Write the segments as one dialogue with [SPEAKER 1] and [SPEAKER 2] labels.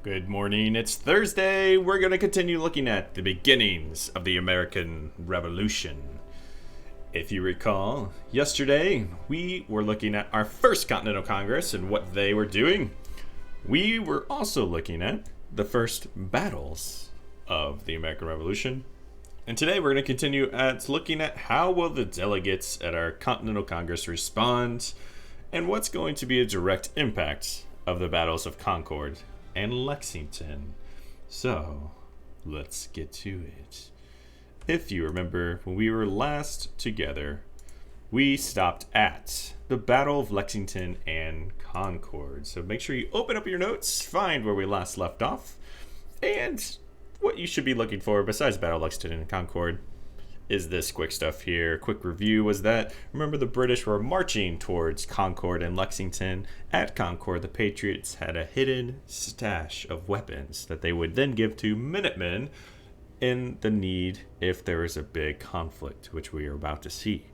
[SPEAKER 1] Good morning, it's Thursday. We're going to continue looking at the beginnings of the American Revolution. If you recall, yesterday we were looking at our first Continental Congress and what they were doing. We were also looking at the first battles of the American Revolution. And today we're going to continue at looking at how will the delegates at our Continental Congress respond and what's going to be a direct impact of the battles of Concord and Lexington. So, let's get to it. If you remember, when we were last together, we stopped at the Battle of Lexington and Concord. So make sure you open up your notes, find where we last left off, and what you should be looking for besides Battle of Lexington and Concord is this quick stuff here. Quick review was that, remember, the British were marching towards Concord and Lexington. At Concord, the Patriots had a hidden stash of weapons that they would then give to Minutemen in the need if there was a big conflict, which we are about to see.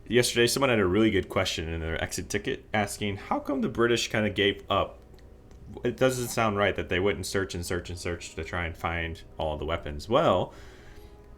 [SPEAKER 1] Yesterday, someone had a really good question in their exit ticket asking, how come the British kind of gave up? It doesn't sound right that they wouldn't search and search and search to try and find all the weapons. Well,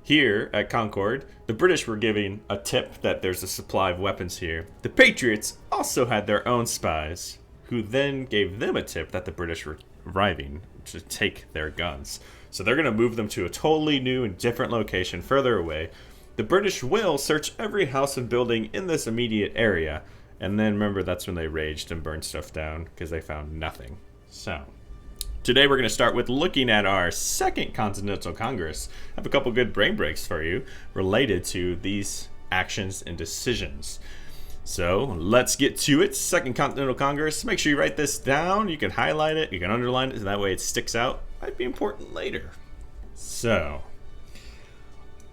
[SPEAKER 1] here at Concord, the British were giving a tip that there's a supply of weapons here. The Patriots also had their own spies, who then gave them a tip that the British were arriving to take their guns. So they're going to move them to a totally new and different location further away. The British will search every house and building in this immediate area. And then remember, that's when they raged and burned stuff down because they found nothing. So today we're going to start with looking at our Second Continental Congress. I have a couple good brain breaks for you related to these actions and decisions. So let's get to it. Second Continental Congress. Make sure you write this down. You can highlight it, you can underline it, so that way it sticks out. Might be important later. So,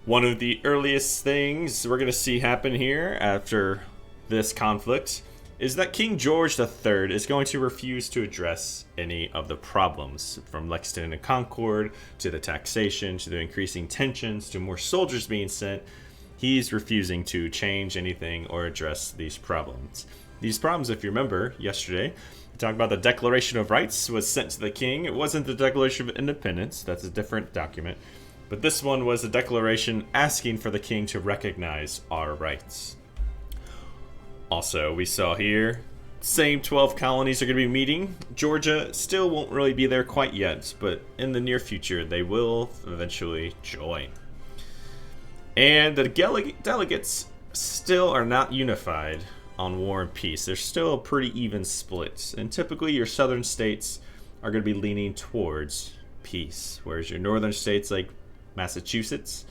[SPEAKER 1] one of the earliest things we're going to see happen here after this conflict is that King George III is going to refuse to address any of the problems, from Lexington and Concord to the taxation to the increasing tensions to more soldiers being sent. He's refusing to change anything or address these problems. These problems, if you remember yesterday, we talked about the Declaration of Rights was sent to the king. It wasn't the Declaration of Independence, that's a different document, but this one was a declaration asking for the king to recognize our rights. Also, we saw here, same 12 colonies are going to be meeting. Georgia still won't really be there quite yet, but in the near future, they will eventually join. And the delegates still are not unified on war and peace. There's still a pretty even split. And typically, your southern states are going to be leaning towards peace, whereas your northern states, like Massachusetts,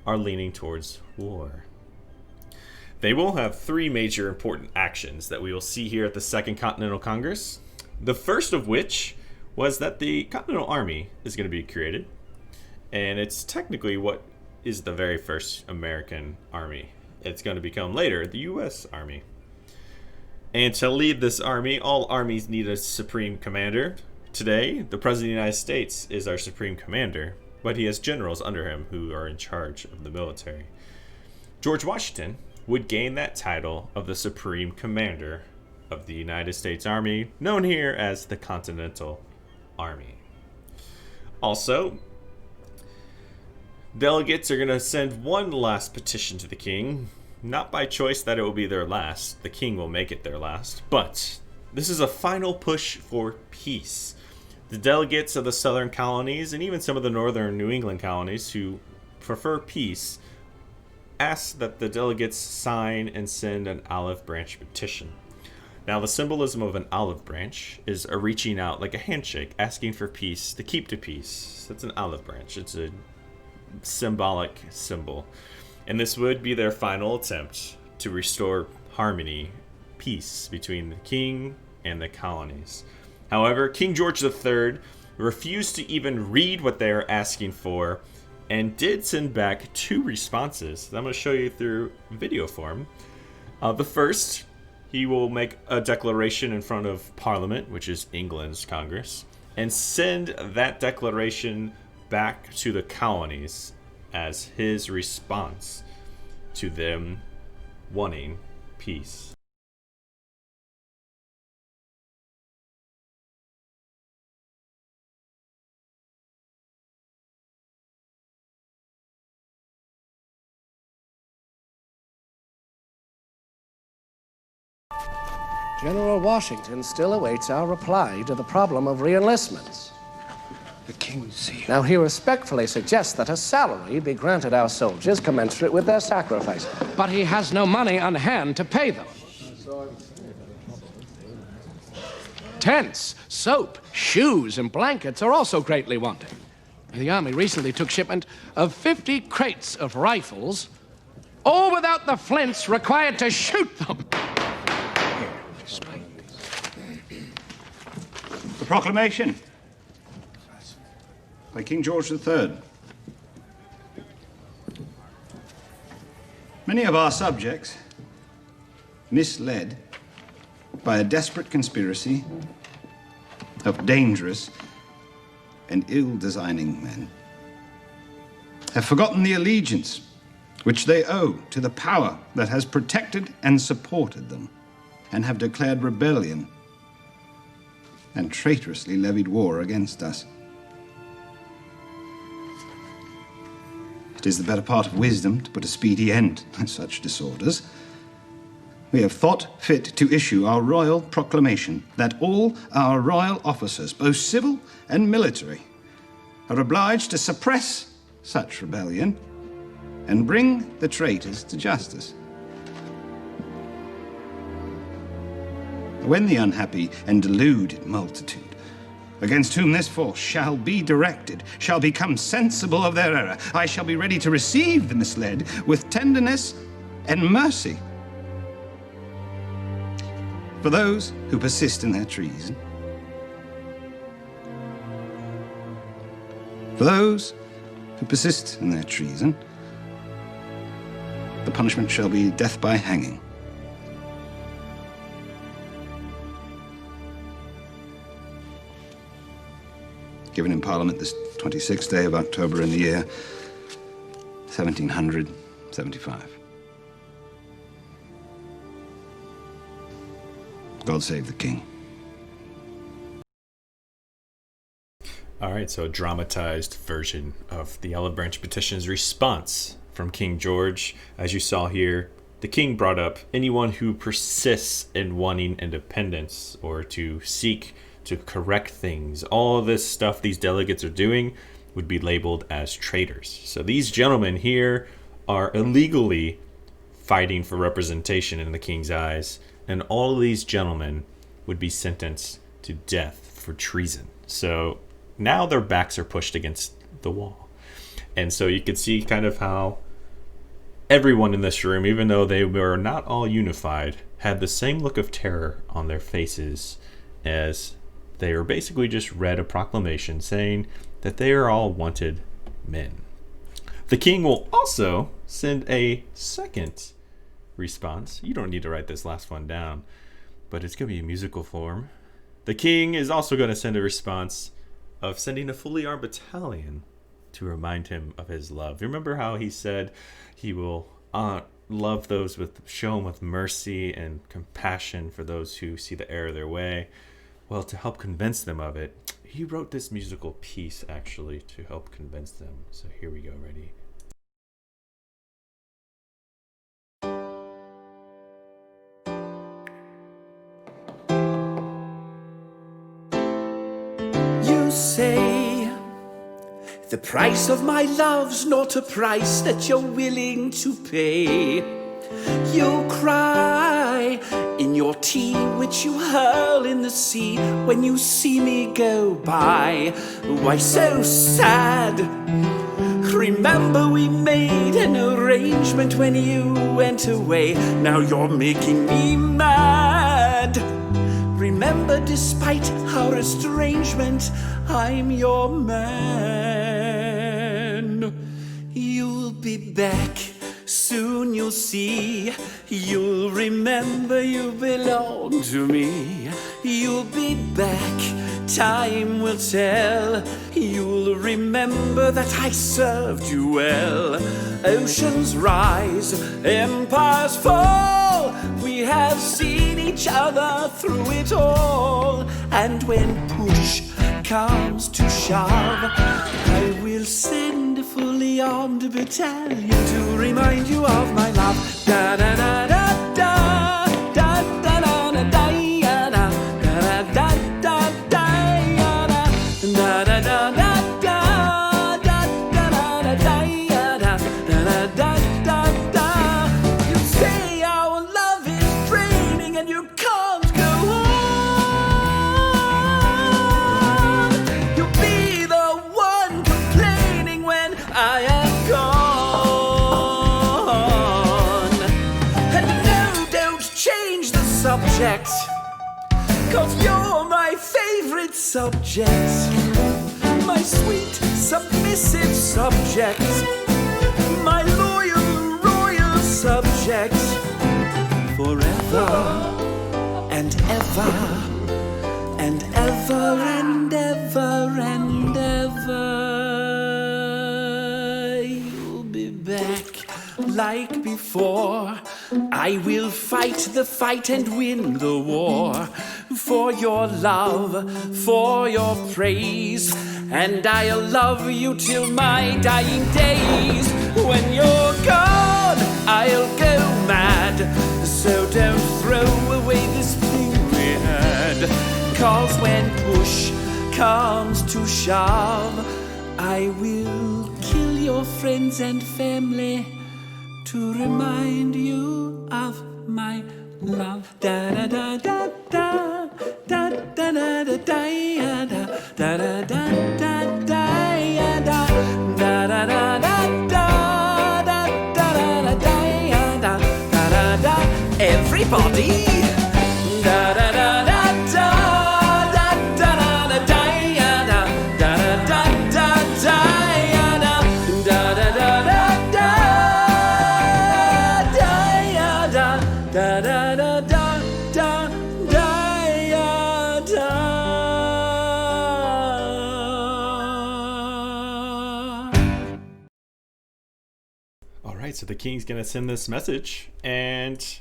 [SPEAKER 1] are leaning towards war. They will have three major important actions that we will see here at the Second Continental Congress. The first of which was that the Continental Army is going to be created. And it's technically what is the very first American army. It's going to become later the U.S. Army. And to lead this army, all armies need a supreme commander. Today, the President of the United States is our supreme commander, but he has generals under him who are in charge of the military. George Washington would gain that title of the Supreme Commander of the United States Army, known here as the Continental Army. Also, delegates are going to send one last petition to the king, not by choice that it will be their last. The king will make it their last, but this is a final push for peace. The delegates of the southern colonies and even some of the northern New England colonies who prefer peace ask that the delegates sign and send an olive branch petition. Now, the symbolism of an olive branch is a reaching out, like a handshake, asking for peace, to keep to peace. That's an olive branch. It's a symbolic symbol. And this would be their final attempt to restore harmony, peace between the king and the colonies. However, King George III refused to even read what they are asking for and did send back two responses that I'm going to show you through video form. The first, he will make a declaration in front of Parliament, which is England's Congress, and send that declaration back to the colonies as his response to them wanting peace.
[SPEAKER 2] General Washington still awaits our reply to the problem of re-enlistments.
[SPEAKER 3] The King's here.
[SPEAKER 2] Now, he respectfully suggests that a salary be granted our soldiers commensurate with their sacrifice. But he has no money on hand to pay them. Tents, soap, shoes, and blankets are also greatly wanted. The Army recently took shipment of 50 crates of rifles, all without the flints required to shoot them.
[SPEAKER 4] The proclamation by King George III. Many of our subjects, misled by a desperate conspiracy of dangerous and ill-designing men, have forgotten the allegiance which they owe to the power that has protected and supported them, and have declared rebellion and traitorously levied war against us. It is the better part of wisdom to put a speedy end to such disorders. We have thought fit to issue our royal proclamation that all our royal officers, both civil and military, are obliged to suppress such rebellion and bring the traitors to justice. When the unhappy and deluded multitude, against whom this force shall be directed, shall become sensible of their error, I shall be ready to receive the misled with tenderness and mercy. For those who persist in their treason, the punishment shall be death by hanging. Given in Parliament this 26th day of October in the year 1775. God save the King.
[SPEAKER 1] All right, so a dramatized version of the Olive Branch Petition's response from King George. As you saw here, the king brought up anyone who persists in wanting independence or to seek to correct things. All this stuff these delegates are doing would be labeled as traitors. So these gentlemen here are illegally fighting for representation in the king's eyes, and all of these gentlemen would be sentenced to death for treason. So now their backs are pushed against the wall. And so you could see kind of how everyone in this room, even though they were not all unified, had the same look of terror on their faces as they were basically just read a proclamation saying that they are all wanted men. The king will also send a second response. You don't need to write this last one down, but it's going to be in musical form. The king is also going to send a response of sending a fully armed battalion to remind him of his love. Remember how he said he will love those show them with mercy and compassion for those who see the error of their way. Well, to help convince them of it, he wrote this musical piece actually to help convince them. So here we go, ready?
[SPEAKER 5] You say the price of my love's not a price that you're willing to pay. You cry in your tea, which you hurl in the sea when you see me go by. Why so sad? Remember we made an arrangement when you went away. Now you're making me mad. Remember, despite our estrangement, I'm your man. You'll be back. Soon you'll see, you'll remember you belong to me. You'll be back, time will tell. You'll remember that I served you well. Oceans rise, empires fall. We have seen each other through it all. And when push comes to shove, I will send a fully armed battalion to remind you of my love. Da da da da da da da da da da. subject, 'cause you're my favorite subject, my sweet submissive subject, my loyal royal subject, forever and ever and ever and ever and ever. You'll be back like before. I will fight the fight and win the war, for your love, for your praise, and I'll love you till my dying days. When you're gone, I'll go mad, so don't throw away this thing we had, 'cause when push comes to shove, I will kill your friends and family to remind you of my love. Da da da da da da da da da da da da da da da da da da da. Everybody. Da da da da da da da da da da da da
[SPEAKER 1] Alright, so the king's gonna send this message, and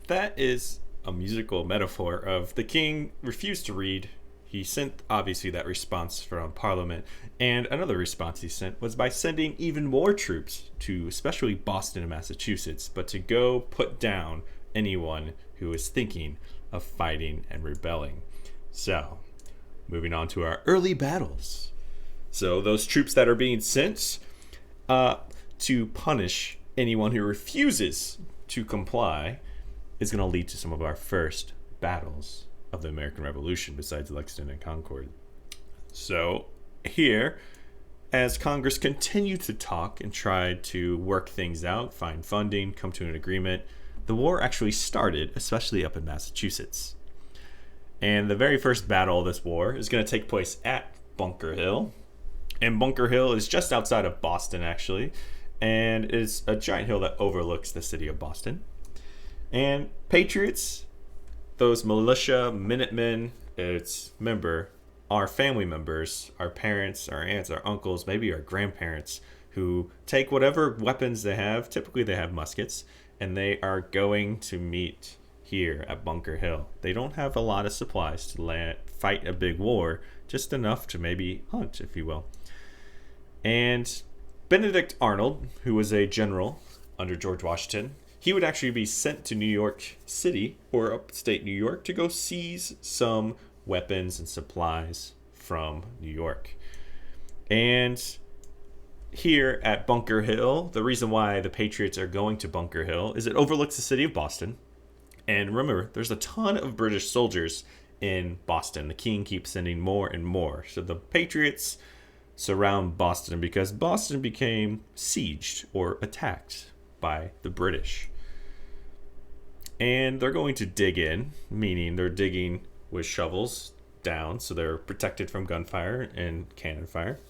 [SPEAKER 1] that is a musical metaphor of the king refused to read. He sent, obviously, that response from Parliament, and another response he sent was by sending even more troops to especially Boston and Massachusetts, but to go put down anyone who was thinking of fighting and rebelling. So, moving on to our early battles. So those troops that are being sent to punish anyone who refuses to comply is going to lead to some of our first battles of the American Revolution besides Lexington and Concord. So here, as Congress continued to talk and tried to work things out, find funding, come to an agreement, the war actually started, especially up in Massachusetts. And the very first battle of this war is going to take place at Bunker Hill. And Bunker Hill is just outside of Boston, actually, and is a giant hill that overlooks the city of Boston. And Patriots, those militia, Minutemen, remember, our family members, our parents, our aunts, our uncles, maybe our grandparents, who take whatever weapons they have, typically they have muskets, and they are going to meet here at Bunker Hill. They don't have a lot of supplies to fight a big war, just enough to maybe hunt, if you will. And Benedict Arnold, who was a general under George Washington, he would actually be sent to New York City, or upstate New York, to go seize some weapons and supplies from New York. And here at Bunker Hill, the reason why the Patriots are going to Bunker Hill is it overlooks the city of Boston. And remember, there's a ton of British soldiers in Boston. The king keeps sending more and more. So the Patriots surround Boston because Boston became sieged or attacked by the British. And they're going to dig in, meaning they're digging with shovels down, so they're protected from gunfire and cannon fire.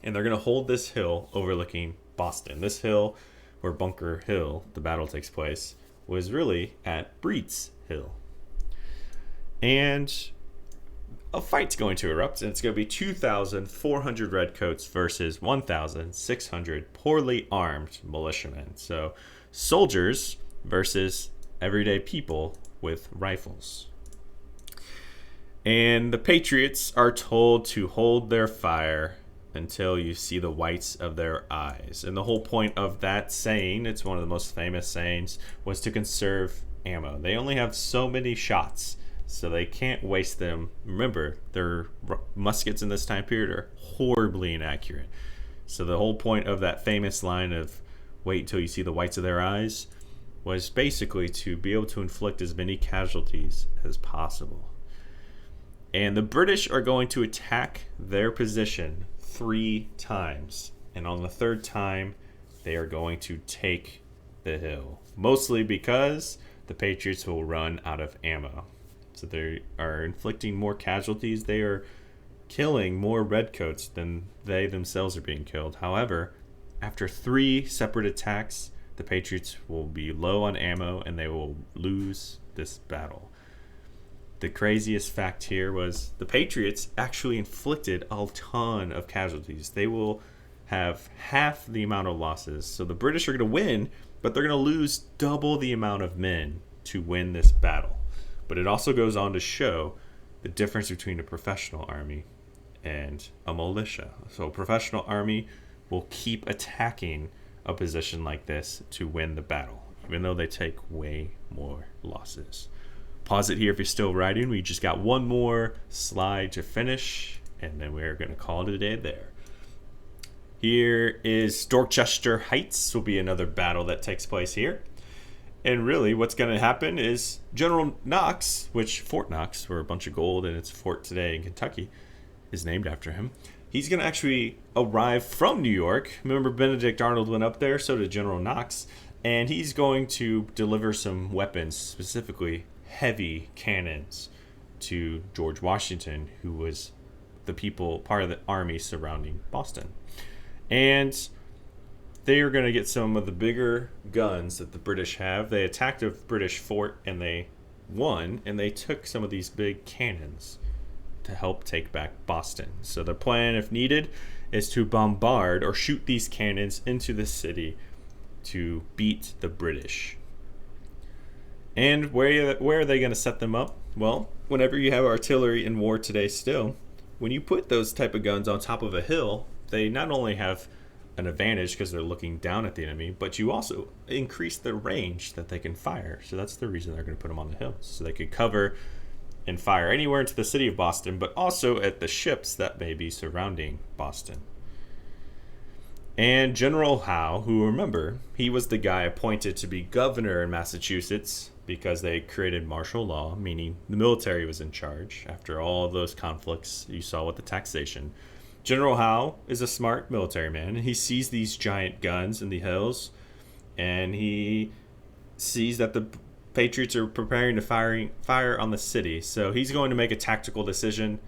[SPEAKER 1] And they're going to hold this hill overlooking Boston. This hill where Bunker Hill, the battle takes place, was really at Breed's Hill. And a fight's going to erupt, and it's going to be 2,400 redcoats versus 1,600 poorly armed militiamen. So soldiers versus everyday people with rifles. And the Patriots are told to hold their fire until you see the whites of their eyes. And the whole point of that saying, it's one of the most famous sayings, was to conserve ammo. They only have so many shots, so they can't waste them. Remember, their muskets in this time period are horribly inaccurate. So the whole point of that famous line of wait until you see the whites of their eyes was basically to be able to inflict as many casualties as possible. And the British are going to attack their position 3 times. And on the 3rd time, they are going to take the hill. Mostly because the Patriots will run out of ammo. So they are inflicting more casualties. They are killing more redcoats than they themselves are being killed. However, after 3 separate attacks, the Patriots will be low on ammo and they will lose this battle. The craziest fact here was the Patriots actually inflicted a ton of casualties. They will have half the amount of losses. So the British are going to win, but they're going to lose double the amount of men to win this battle. But it also goes on to show the difference between a professional army and a militia. So a professional army will keep attacking a position like this to win the battle, even though they take way more losses. Pause it here if you're still writing. We just got one more slide to finish, and then we're going to call it a day there. Here is Dorchester Heights will be another battle that takes place here. And really what's going to happen is General Knox, which Fort Knox, for a bunch of gold, and it's a fort today in Kentucky, is named after him. He's going to actually arrive from New York. Remember, Benedict Arnold went up there, so did General Knox. And he's going to deliver some weapons, specifically heavy cannons, to George Washington, who was part of the army surrounding Boston. And they are going to get some of the bigger guns that the British have. They attacked a British fort and they won, and they took some of these big cannons to help take back Boston. So the plan, if needed, is to bombard or shoot these cannons into the city to beat the British. And where are they going to set them up? Well, whenever you have artillery in war today still, when you put those type of guns on top of a hill, they not only have an advantage because they're looking down at the enemy, but you also increase the range that they can fire. So that's the reason they're going to put them on the hills, so they could cover and fire anywhere into the city of Boston, but also at the ships that may be surrounding Boston. And General Howe, who, remember, he was the guy appointed to be governor in Massachusetts because they created martial law, meaning the military was in charge after all those conflicts you saw with the taxation. General Howe is a smart military man, and he sees these giant guns in the hills, and he sees that the Patriots are preparing to fire on the city. So he's going to make a tactical decision.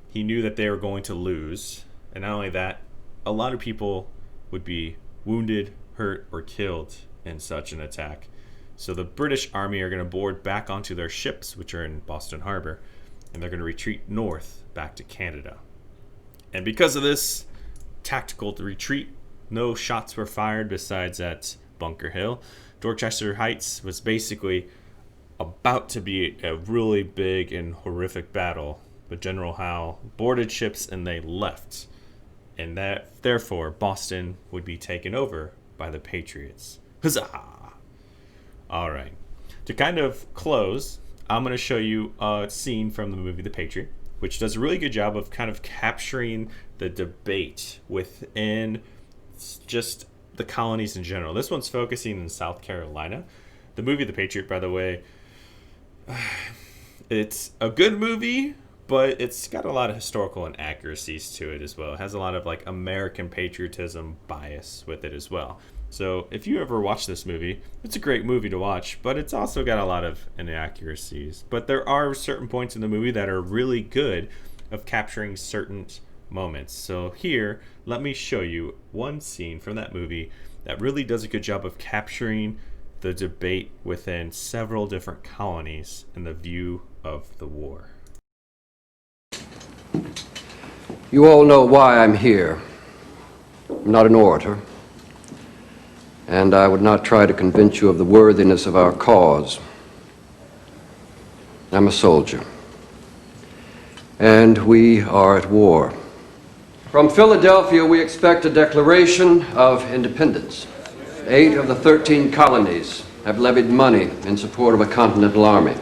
[SPEAKER 1] He knew that they were going to lose, and not only that, a lot of people would be wounded, hurt, or killed in such an attack. So the British army are going to board back onto their ships, which are in Boston Harbor, and they're going to retreat north back to Canada. And because of this tactical retreat, no shots were fired besides at Bunker Hill. Dorchester Heights was basically about to be a really big and horrific battle, but General Howe boarded ships and they left. And that, therefore, Boston would be taken over by the Patriots. Huzzah! All right. To kind of close, I'm going to show you a scene from the movie The Patriot, which does a really good job of kind of capturing the debate within just the colonies in general. This one's focusing in South Carolina. The movie The Patriot, by the way, it's a good movie, but it's got a lot of historical inaccuracies to it as well. It has a lot of like American patriotism bias with it as well. So if you ever watch this movie, it's a great movie to watch, but it's also got a lot of inaccuracies. But there are certain points in the movie that are really good of capturing certain moments. So here, let me show you one scene from that movie that really does a good job of capturing the debate within several different colonies and the view of the war.
[SPEAKER 6] You all know why I'm here. I'm not an orator, and I would not try to convince you of the worthiness of our cause. I'm a soldier, and we are at war. From Philadelphia, we expect a declaration of independence. 8 of the 13 colonies have levied money in support of a continental army.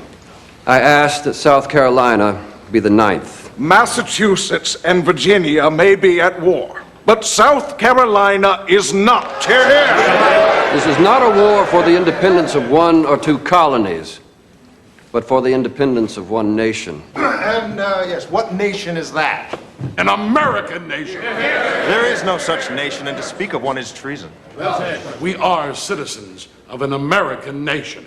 [SPEAKER 6] I ask that South Carolina be the 9th.
[SPEAKER 7] Massachusetts and Virginia may be at war, but South Carolina is not. Hear, hear.
[SPEAKER 6] This is not a war for the independence of 1 or 2 colonies, but for the independence of 1 nation.
[SPEAKER 7] And, yes, what nation is that? An American nation.
[SPEAKER 8] There is no such nation, and to speak of one is treason.
[SPEAKER 2] We are citizens of an American nation.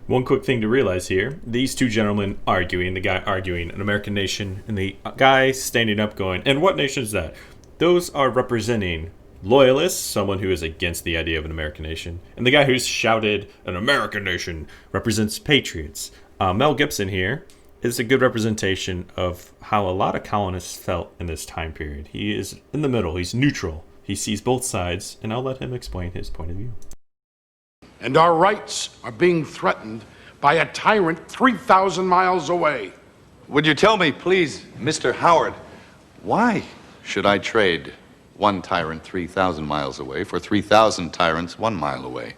[SPEAKER 1] One quick thing to realize here, these two gentlemen arguing, the guy arguing an American nation, and the guy standing up going, and what nation is that? Those are representing loyalists, someone who is against the idea of an American nation, and the guy who's shouted an American nation represents patriots. Mel Gibson here is a good representation of how a lot of colonists felt in this time period. He is in the middle, he's neutral, he sees both sides, and I'll let him explain his point of view.
[SPEAKER 2] And our rights are being threatened by a tyrant 3,000 miles away.
[SPEAKER 9] Would you tell me, please, Mr. Howard, why should I trade one tyrant 3,000 miles away for 3,000 tyrants 1 mile away?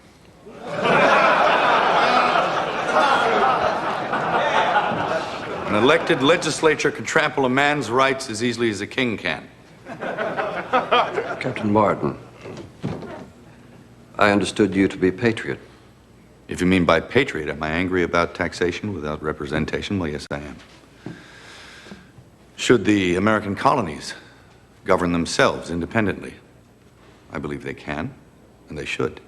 [SPEAKER 9] An elected legislature can trample a man's rights as easily as a king can.
[SPEAKER 6] Captain Martin, I understood you to be a patriot.
[SPEAKER 9] If you mean by patriot, am I angry about taxation without representation? Well, yes, I am. Should the American colonies govern themselves independently? I believe they can, and they should.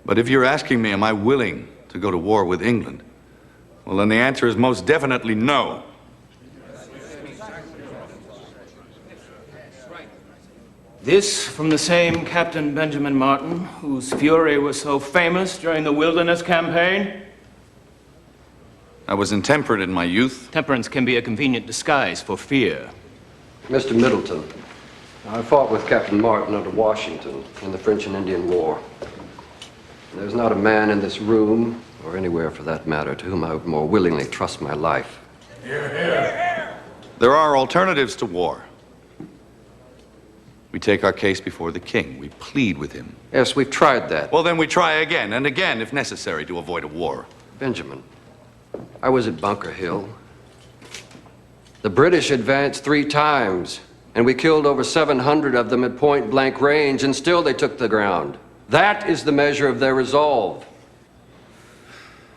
[SPEAKER 9] But if you're asking me, am I willing to go to war with England? Well, then the answer is most definitely no.
[SPEAKER 3] This from the same Captain Benjamin Martin, whose fury was so famous during the Wilderness Campaign?
[SPEAKER 9] I was intemperate in my youth.
[SPEAKER 3] Temperance can be a convenient disguise for fear.
[SPEAKER 6] Mr. Middleton, I fought with Captain Martin under Washington in the French and Indian War. There's not a man in this room, or anywhere for that matter, to whom I would more willingly trust my life.
[SPEAKER 9] There are alternatives to war. We take our case before the king. We plead with him.
[SPEAKER 6] Yes, we've tried that.
[SPEAKER 9] Well, then we try again and again, if necessary, to avoid a war.
[SPEAKER 6] Benjamin, I was at Bunker Hill. The British advanced 3 times, and we killed over 700 of them at point-blank range, and still they took the ground. That is the measure of their resolve.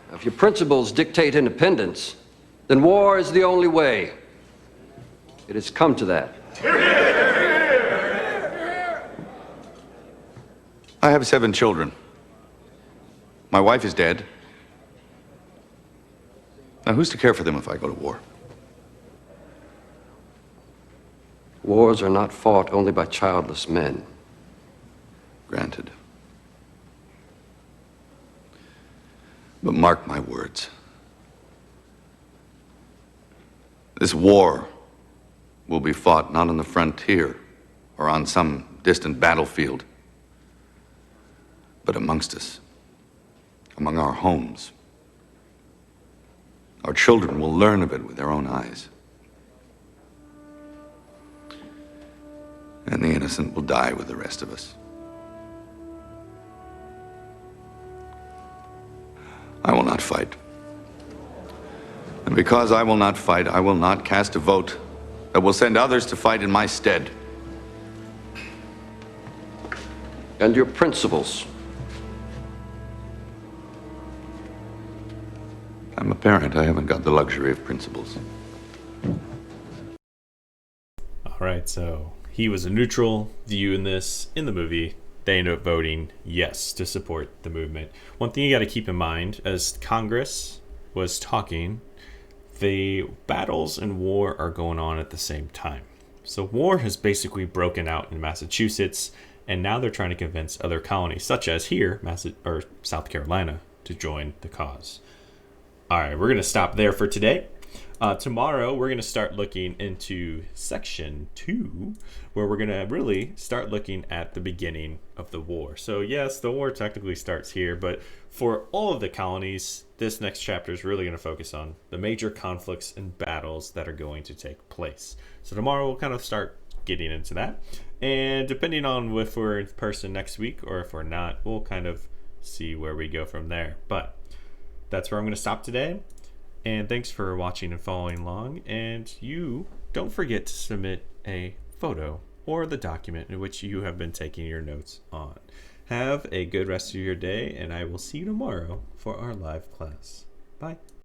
[SPEAKER 6] Now, if your principles dictate independence, then war is the only way. It has come to that.
[SPEAKER 9] I have 7 children. My wife is dead. Now, who's to care for them if I go to war?
[SPEAKER 6] Wars are not fought only by childless men.
[SPEAKER 9] Granted. But mark my words. This war will be fought not on the frontier or on some distant battlefield, but amongst us, among our homes. Our children will learn of it with their own eyes. And the innocent will die with the rest of us. I will not fight. And because I will not fight, I will not cast a vote that will send others to fight in my stead.
[SPEAKER 6] And your principles.
[SPEAKER 9] I'm a parent. I haven't got the luxury of principles.
[SPEAKER 1] All right, so he was a neutral view in this, in the movie. They ended up voting yes to support the movement. One thing you got to keep in mind, as Congress was talking, the battles and war are going on at the same time. So war has basically broken out in Massachusetts, and now they're trying to convince other colonies, such as here, South Carolina, to join the cause. All right, we're going to stop there for today. Tomorrow, we're going to start looking into section 2, where we're going to really start looking at the beginning of the war. So yes, the war technically starts here, but for all of the colonies, this next chapter is really going to focus on the major conflicts and battles that are going to take place. So tomorrow, we'll kind of start getting into that. And depending on if we're in person next week or if we're not, we'll kind of see where we go from there. But that's where I'm going to stop today. And thanks for watching and following along. And you don't forget to submit a photo or the document in which you have been taking your notes on. Have a good rest of your day, and I will see you tomorrow for our live class. Bye.